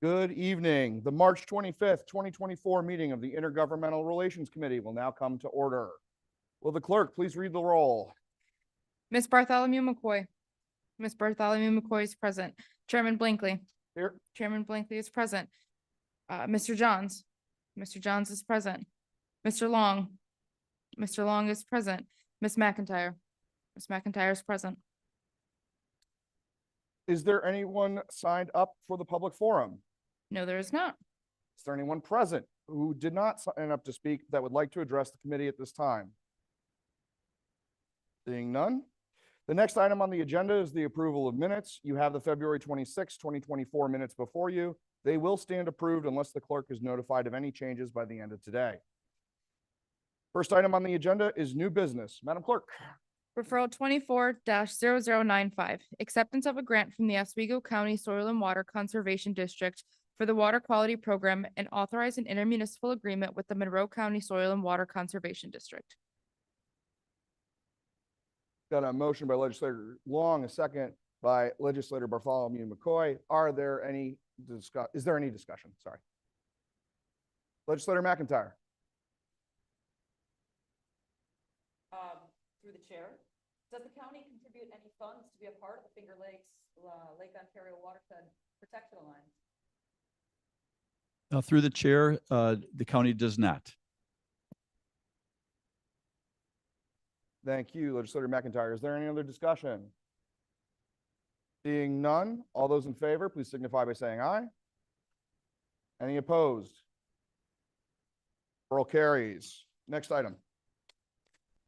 Good evening. The March 25th, 2024 meeting of the Intergovernmental Relations Committee will now come to order. Will the clerk please read the roll? Ms. Bartholomew McCoy. Ms. Bartholomew McCoy is present. Chairman Blankley. Here. Chairman Blankley is present. Mr. Johns. Mr. Johns is present. Mr. Long. Mr. Long is present. Ms. McIntyre. Ms. McIntyre is present. Is there anyone signed up for the public forum? No, there is not. Is there anyone present who did not sign up to speak that would like to address the committee at this time? Seeing none. The next item on the agenda is the approval of minutes. You have the February 26, 2024 minutes before you. They will stand approved unless the clerk is notified of any changes by the end of today. First item on the agenda is new business. Madam Clerk. Referral 24-0095, acceptance of a grant from the Oswego County Soil and Water Conservation District for the Water Quality Program and authorize an intermunicipal agreement with the Monroe County Soil and Water Conservation District. Got a motion by Legislator Long, a second by Legislator Bartholomew McCoy. Is there any discussion? Sorry. Legislator McIntyre. Through the chair, does the county contribute any funds to be a part of the Finger Lakes Lake Ontario Watershed Protection Alliance? Through the chair, the county does not. Thank you, Legislator McIntyre. Is there any other discussion? Seeing none, all those in favor, please signify by saying aye. Any opposed? Roll carries. Next item.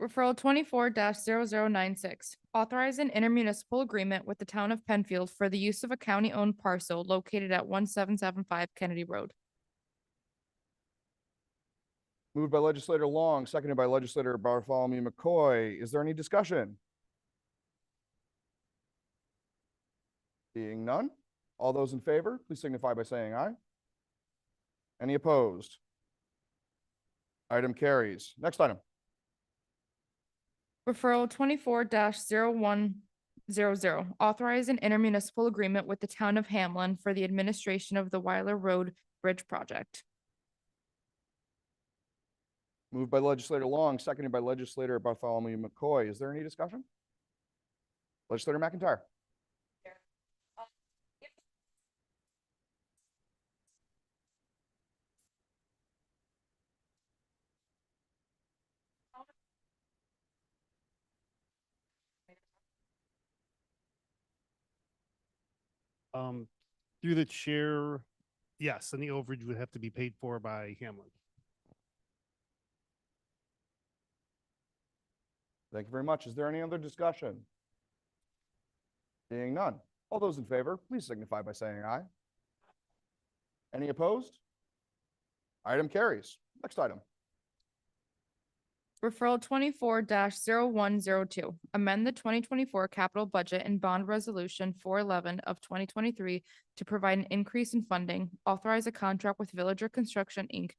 Referral 24-0096, authorize an intermunicipal agreement with the town of Penfield for the use of a county-owned parcel located at 1775 Kennedy Road. Moved by Legislator Long, seconded by Legislator Bartholomew McCoy. Is there any discussion? Seeing none, all those in favor, please signify by saying aye. Any opposed? Item carries. Next item. Referral 24-0100, authorize an intermunicipal agreement with the town of Hamlin for the administration of the Weiler Road Bridge Project. Moved by Legislator Long, seconded by Legislator Bartholomew McCoy. Is there any discussion? Legislator McIntyre. Through the chair, yes, and the overage would have to be paid for by Hamlin. Thank you very much. Is there any other discussion? Seeing none. All those in favor, please signify by saying aye. Any opposed? Item carries. Next item. Referral 24-0102, amend the 2024 capital budget and bond resolution 411 of 2023 to provide an increase in funding, authorize a contract with Villager Construction, Inc.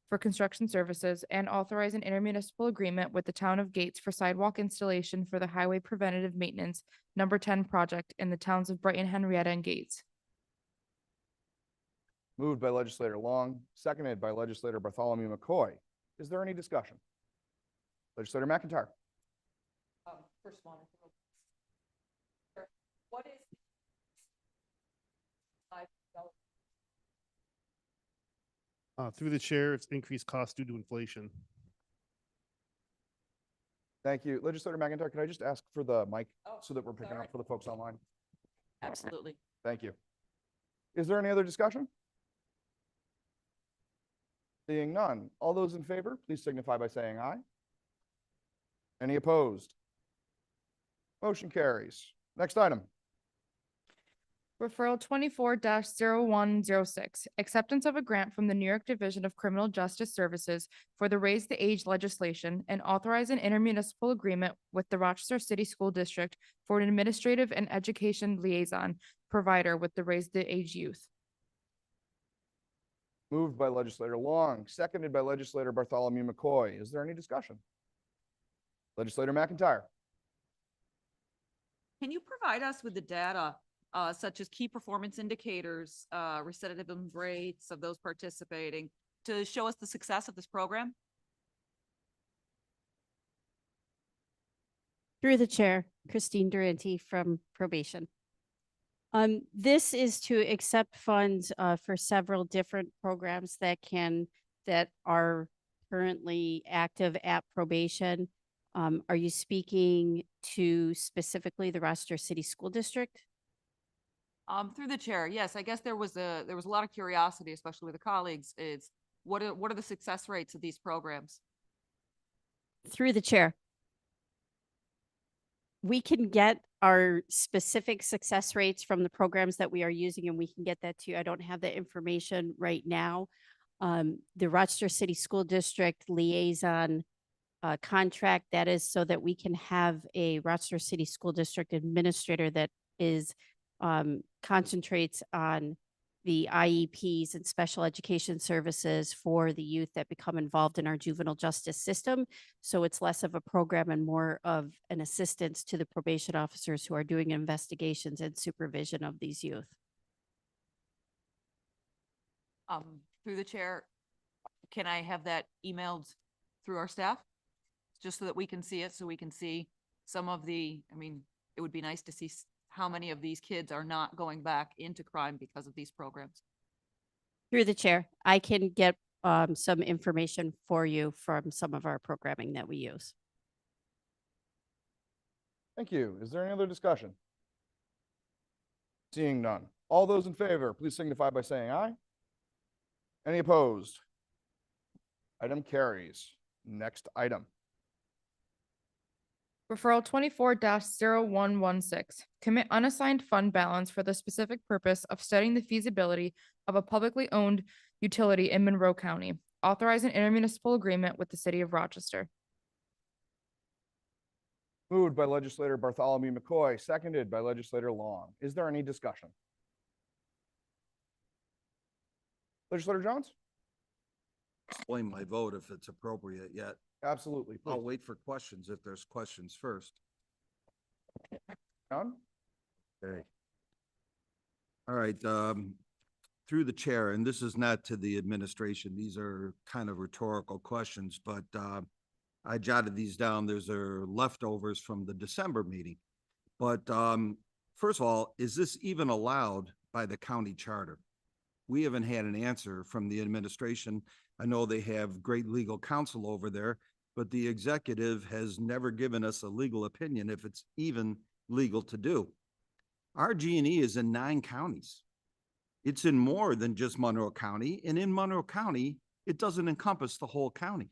for construction services, and authorize an intermunicipal agreement with the town of Gates for sidewalk installation for the Highway Preventative Maintenance Number 10 project in the towns of Brighton, Henrietta, and Gates. Moved by Legislator Long, seconded by Legislator Bartholomew McCoy. Is there any discussion? Legislator McIntyre. First one. What is Through the chair, it's increased cost due to inflation. Thank you. Legislator McIntyre, can I just ask for the mic Oh, so that we're picking sorry. up for the folks online? Absolutely. Thank you. Is there any other discussion? Seeing none. All those in favor, please signify by saying aye. Any opposed? Motion carries. Next item. Referral 24-0106, acceptance of a grant from the New York Division of Criminal Justice Services for the Raise the Age legislation and authorize an intermunicipal agreement with the Rochester City School District for an administrative and education liaison provider with the Raise the Age youth. Moved by Legislator Long, seconded by Legislator Bartholomew McCoy. Is there any discussion? Legislator McIntyre. Can you provide us with the data such as key performance indicators, recidivism rates of those participating, to show us the success of this program? Through the chair, Christine Durante from probation. This is to accept funds for several different programs that are currently active at probation. Are you speaking to specifically the Rochester City School District? Through the chair, yes, I guess there was a lot of curiosity, especially with the colleagues, is what are the success rates of these programs? Through the chair. We can get our specific success rates from the programs that we are using, and we can get that to you. I don't have that information right now. The Rochester City School District liaison contract, that is so that we can have a Rochester City School District administrator that is concentrates on the IEPs and special education services for the youth that become involved in our juvenile justice system. So it's less of a program and more of an assistance to the probation officers who are doing investigations and supervision of these youth. Through the chair, can I have that emailed through our staff? Just so that we can see it, so we can see some of the, I mean, it would be nice to see how many of these kids are not going back into crime because of these programs. Through the chair, I can get some information for you from some of our programming that we use. Thank you. Is there any other discussion? Seeing none. All those in favor, please signify by saying aye. Any opposed? Item carries. Next item. Referral 24-0116, commit unassigned fund balance for the specific purpose of studying the feasibility of a publicly owned utility in Monroe County. Authorize an intermunicipal agreement with the city of Rochester. Moved by legislator Bartholomew McCoy, seconded by legislator Long. Is there any discussion? Legislator Jones? Explain my vote if it's appropriate yet. Absolutely, I'll please. wait for questions if there's questions first. None? Okay. All right, through the chair, and this is not to the administration, these are kind of rhetorical questions, but I jotted these down. There's leftovers from the December meeting. But first of all, is this even allowed by the county charter? We haven't had an answer from the administration. I know they have great legal counsel over there, but the executive has never given us a legal opinion if it's even legal to do. RG&E is in 9 counties. It's in more than just Monroe County, and in Monroe County, it doesn't encompass the whole county.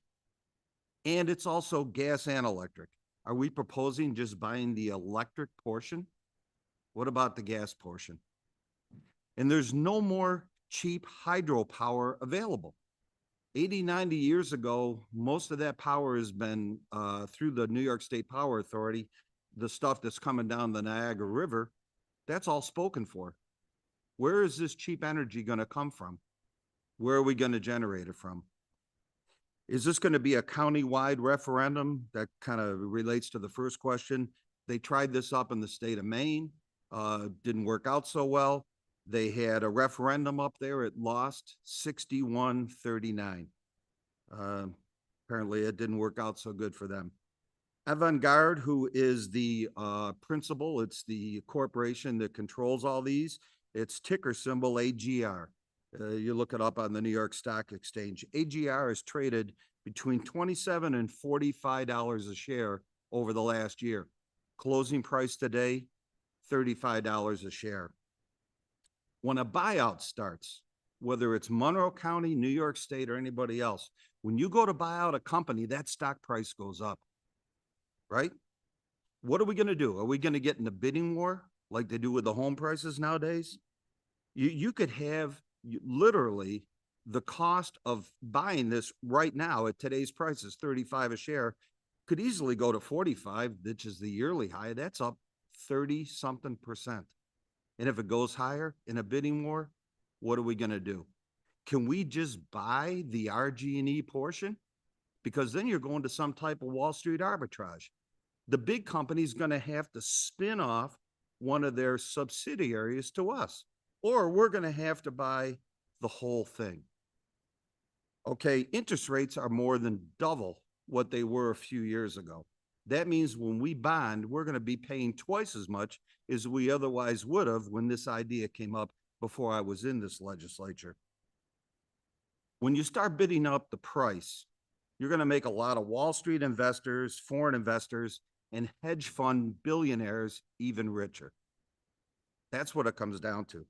And it's also gas and electric. Are we proposing just buying the electric portion? What about the gas portion? And there's no more cheap hydropower available. 80, 90 years ago, most of that power has been through the New York State Power Authority, the stuff that's coming down the Niagara River, that's all spoken for. Where is this cheap energy going to come from? Where are we going to generate it from? Is this going to be a county-wide referendum? That kind of relates to the first question. They tried this up in the state of Maine, didn't work out so well. They had a referendum up there. It lost 61-39. Apparently it didn't work out so good for them. Avant-Garde, who is the principal, it's the corporation that controls all these. Its ticker symbol AGR. You look it up on the New York Stock Exchange. AGR is traded between $27 and $45 a share over the last year. Closing price today, $35 a share. When a buyout starts, whether it's Monroe County, New York State, or anybody else, when you go to buy out a company, that stock price goes up, right? What are we going to do? Are we going to get in a bidding war like they do with the home prices nowadays? You could have literally the cost of buying this right now at today's prices, 35 a share, could easily go to 45, which is the yearly high. That's up 30-something%. And if it goes higher in a bidding war, what are we going to do? Can we just buy the RG&E portion? Because then you're going to some type of Wall Street arbitrage. The big company's going to have to spin off one of their subsidiaries to us, or we're going to have to buy the whole thing. Okay, interest rates are more than double what they were a few years ago. That means when we bond, we're going to be paying twice as much as we otherwise would have when this idea came up before I was in this legislature. When you start bidding up the price, you're going to make a lot of Wall Street investors, foreign investors, and hedge fund billionaires even richer. That's what it comes down to.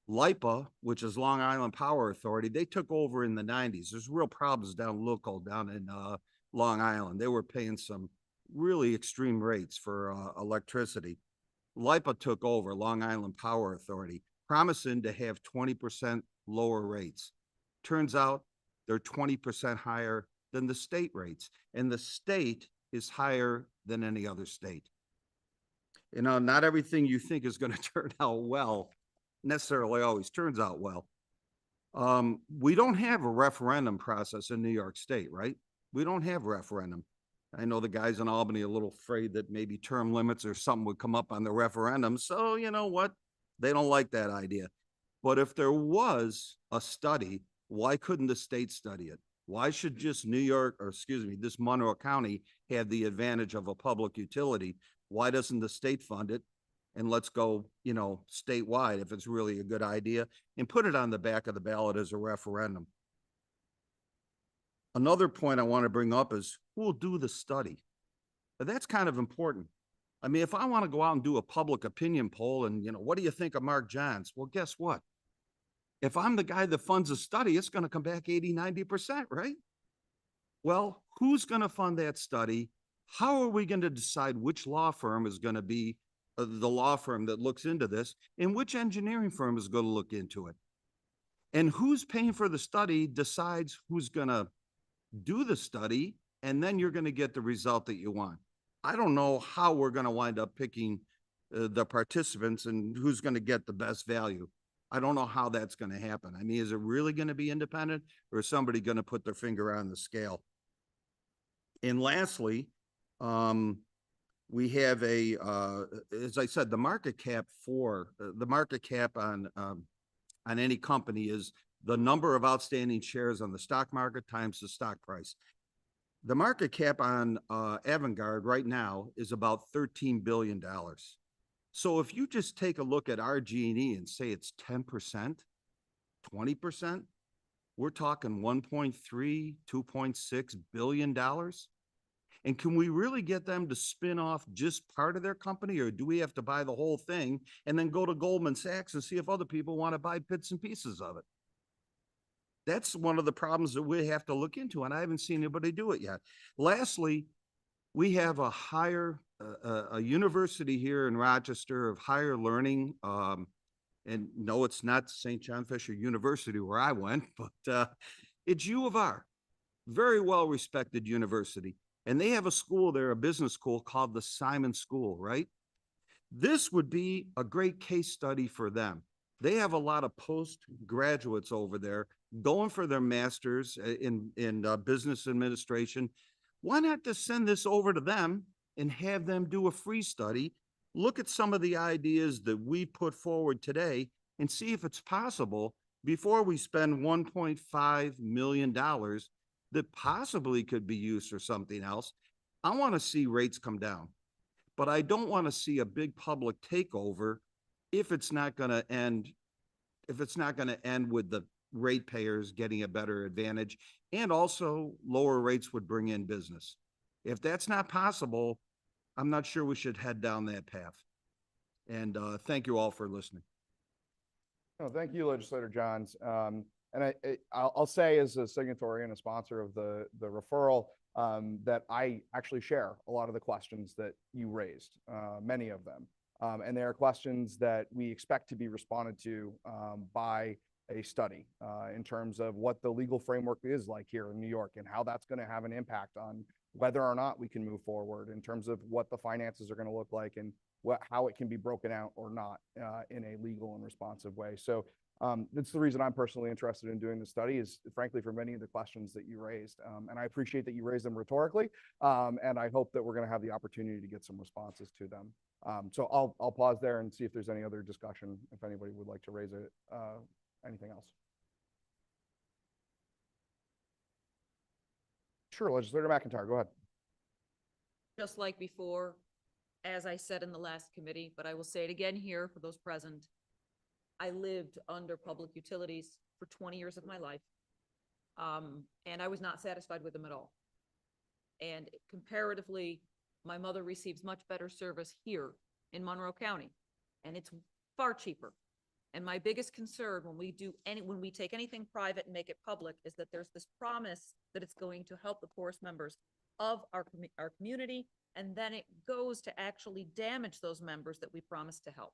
LIPA, which is Long Island Power Authority, they took over in the 90s. There's real problems down in Long Island. They were paying some really extreme rates for electricity. LIPA took over, Long Island Power Authority, promising to have 20% lower rates. Turns out they're 20% higher than the state rates, and the state is higher than any other state. You know, not everything you think is going to turn out well necessarily always turns out well. We don't have a referendum process in New York State, right? We don't have referendum. I know the guys in Albany are a little afraid that maybe term limits or something would come up on the referendum. So you know what? They don't like that idea. But if there was a study, why couldn't the state study it? Why should just New York, or excuse me, this Monroe County have the advantage of a public utility? Why doesn't the state fund it? And let's go, you know, statewide if it's really a good idea, and put it on the back of the ballot as a referendum. Another point I want to bring up is who will do the study? That's kind of important. I mean, if I want to go out and do a public opinion poll and, you know, what do you think of Mark Johns? Well, guess what? If I'm the guy that funds a study, it's going to come back 80, 90%, right? Well, who's going to fund that study? How are we going to decide which law firm is going to be the law firm that looks into this, and which engineering firm is going to look into it? And who's paying for the study decides who's going to do the study, and then you're going to get the result that you want. I don't know how we're going to wind up picking the participants and who's going to get the best value. I don't know how that's going to happen. I mean, is it really going to be independent, or is somebody going to put their finger on the scale? And lastly, we have as I said, the market cap on any company is the number of outstanding shares on the stock market times the stock price. The market cap on Avangard right now is about $13 billion. So if you just take a look at RG&E and say it's 10%, 20%, we're talking 1.3, $2.6 billion. And can we really get them to spin off just part of their company, or do we have to buy the whole thing and then go to Goldman Sachs and see if other people want to buy bits and pieces of it? That's one of the problems that we have to look into, and I haven't seen anybody do it yet. Lastly, we have a university here in Rochester of higher learning. And no, it's not St. John Fisher University where I went, but it's U of R, very well-respected university. And they have a school there, a business school called the Simon School, right? This would be a great case study for them. They have a lot of postgraduates over there going for their masters in business administration. Why not just send this over to them and have them do a free study, look at some of the ideas that we put forward today, and see if it's possible before we spend $1.5 million that possibly could be used for something else. I want to see rates come down, but I don't want to see a big public takeover if it's not going to end with the ratepayers getting a better advantage, and also lower rates would bring in business. If that's not possible, I'm not sure we should head down that path. And thank you all for listening. No, thank you, Legislator Johns. And I'll say, as a signatory and a sponsor of the referral, that I actually share a lot of the questions that you raised, many of them. And they are questions that we expect to be responded to by a study in terms of what the legal framework is like here in New York, and how that's going to have an impact on whether or not we can move forward in terms of what the finances are going to look like, and how it can be broken out or not in a legal and responsive way. So That's the reason I'm personally interested in doing the study is frankly for many of the questions that you raised. And I appreciate that you raised them rhetorically. And I hope that we're going to have the opportunity to get some responses to them. So I'll pause there and see if there's any other discussion, if anybody would like to raise it, anything else. Sure, Legislator McIntyre, go ahead. Just like before, as I said in the last committee, but I will say it again here for those present. I lived under public utilities for 20 years of my life. And I was not satisfied with them at all. And comparatively, my mother receives much better service here in Monroe County, and it's far cheaper. And my biggest concern when we take anything private and make it public is that there's this promise that it's going to help the poorest members of our community, and then it goes to actually damage those members that we promised to help.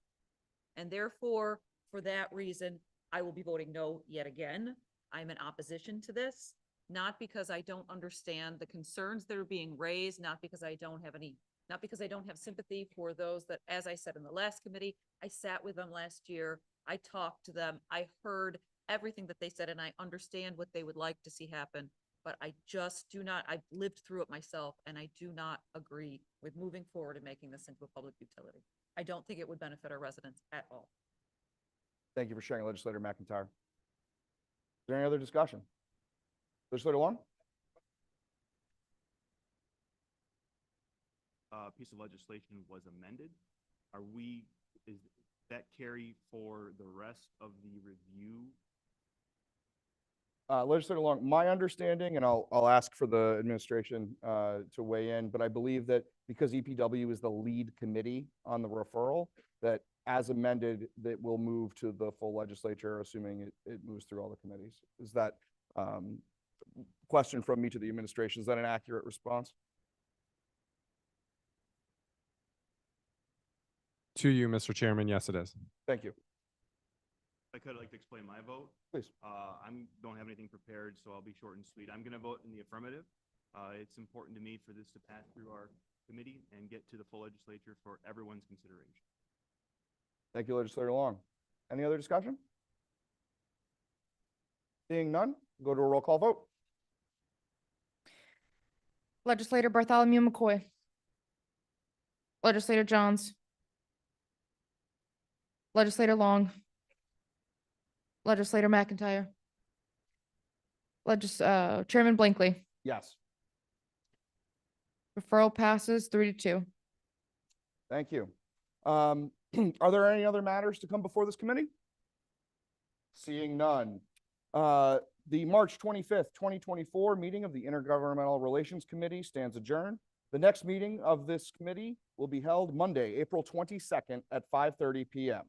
And therefore, for that reason, I will be voting no yet again. I'm in opposition to this, not because I don't understand the concerns that are being raised, not because I don't have sympathy for those that, as I said in the last committee, I sat with them last year. I talked to them. I heard everything that they said, and I understand what they would like to see happen. But I just do not, I've lived through it myself, and I do not agree with moving forward and making this into a public utility. I don't think it would benefit our residents at all. Thank you for sharing, Legislator McIntyre. Is there any other discussion? Legislator Long? Piece of legislation was amended. Is that carry for the rest of the review? Legislator Long, my understanding, and I'll ask for the administration to weigh in, but I believe that because EPW is the lead committee on the referral, that as amended, that will move to the full legislature, assuming it moves through all the committees. Is that question from me to the administration, is that an accurate response? To you, Mr. Chairman, yes, it is. Thank you. I could like to explain my vote. Please. Don't have anything prepared, so I'll be short and sweet. I'm going to vote in the affirmative. It's important to me for this to pass through our committee and get to the full legislature for everyone's consideration. Thank you, Legislator Long. Any other discussion? Seeing none, go to a roll call vote. Legislator Bartholomew McCoy. Legislator Johns. Legislator Long. Legislator McIntyre. Chairman Blankley. Yes. Referral passes 3-2. Thank you. Are there any other matters to come before this committee? Seeing none. The March 25th, 2024 meeting of the Intergovernmental Relations Committee stands adjourned. The next meeting of this committee will be held Monday, April 22nd at 5:30 p.m.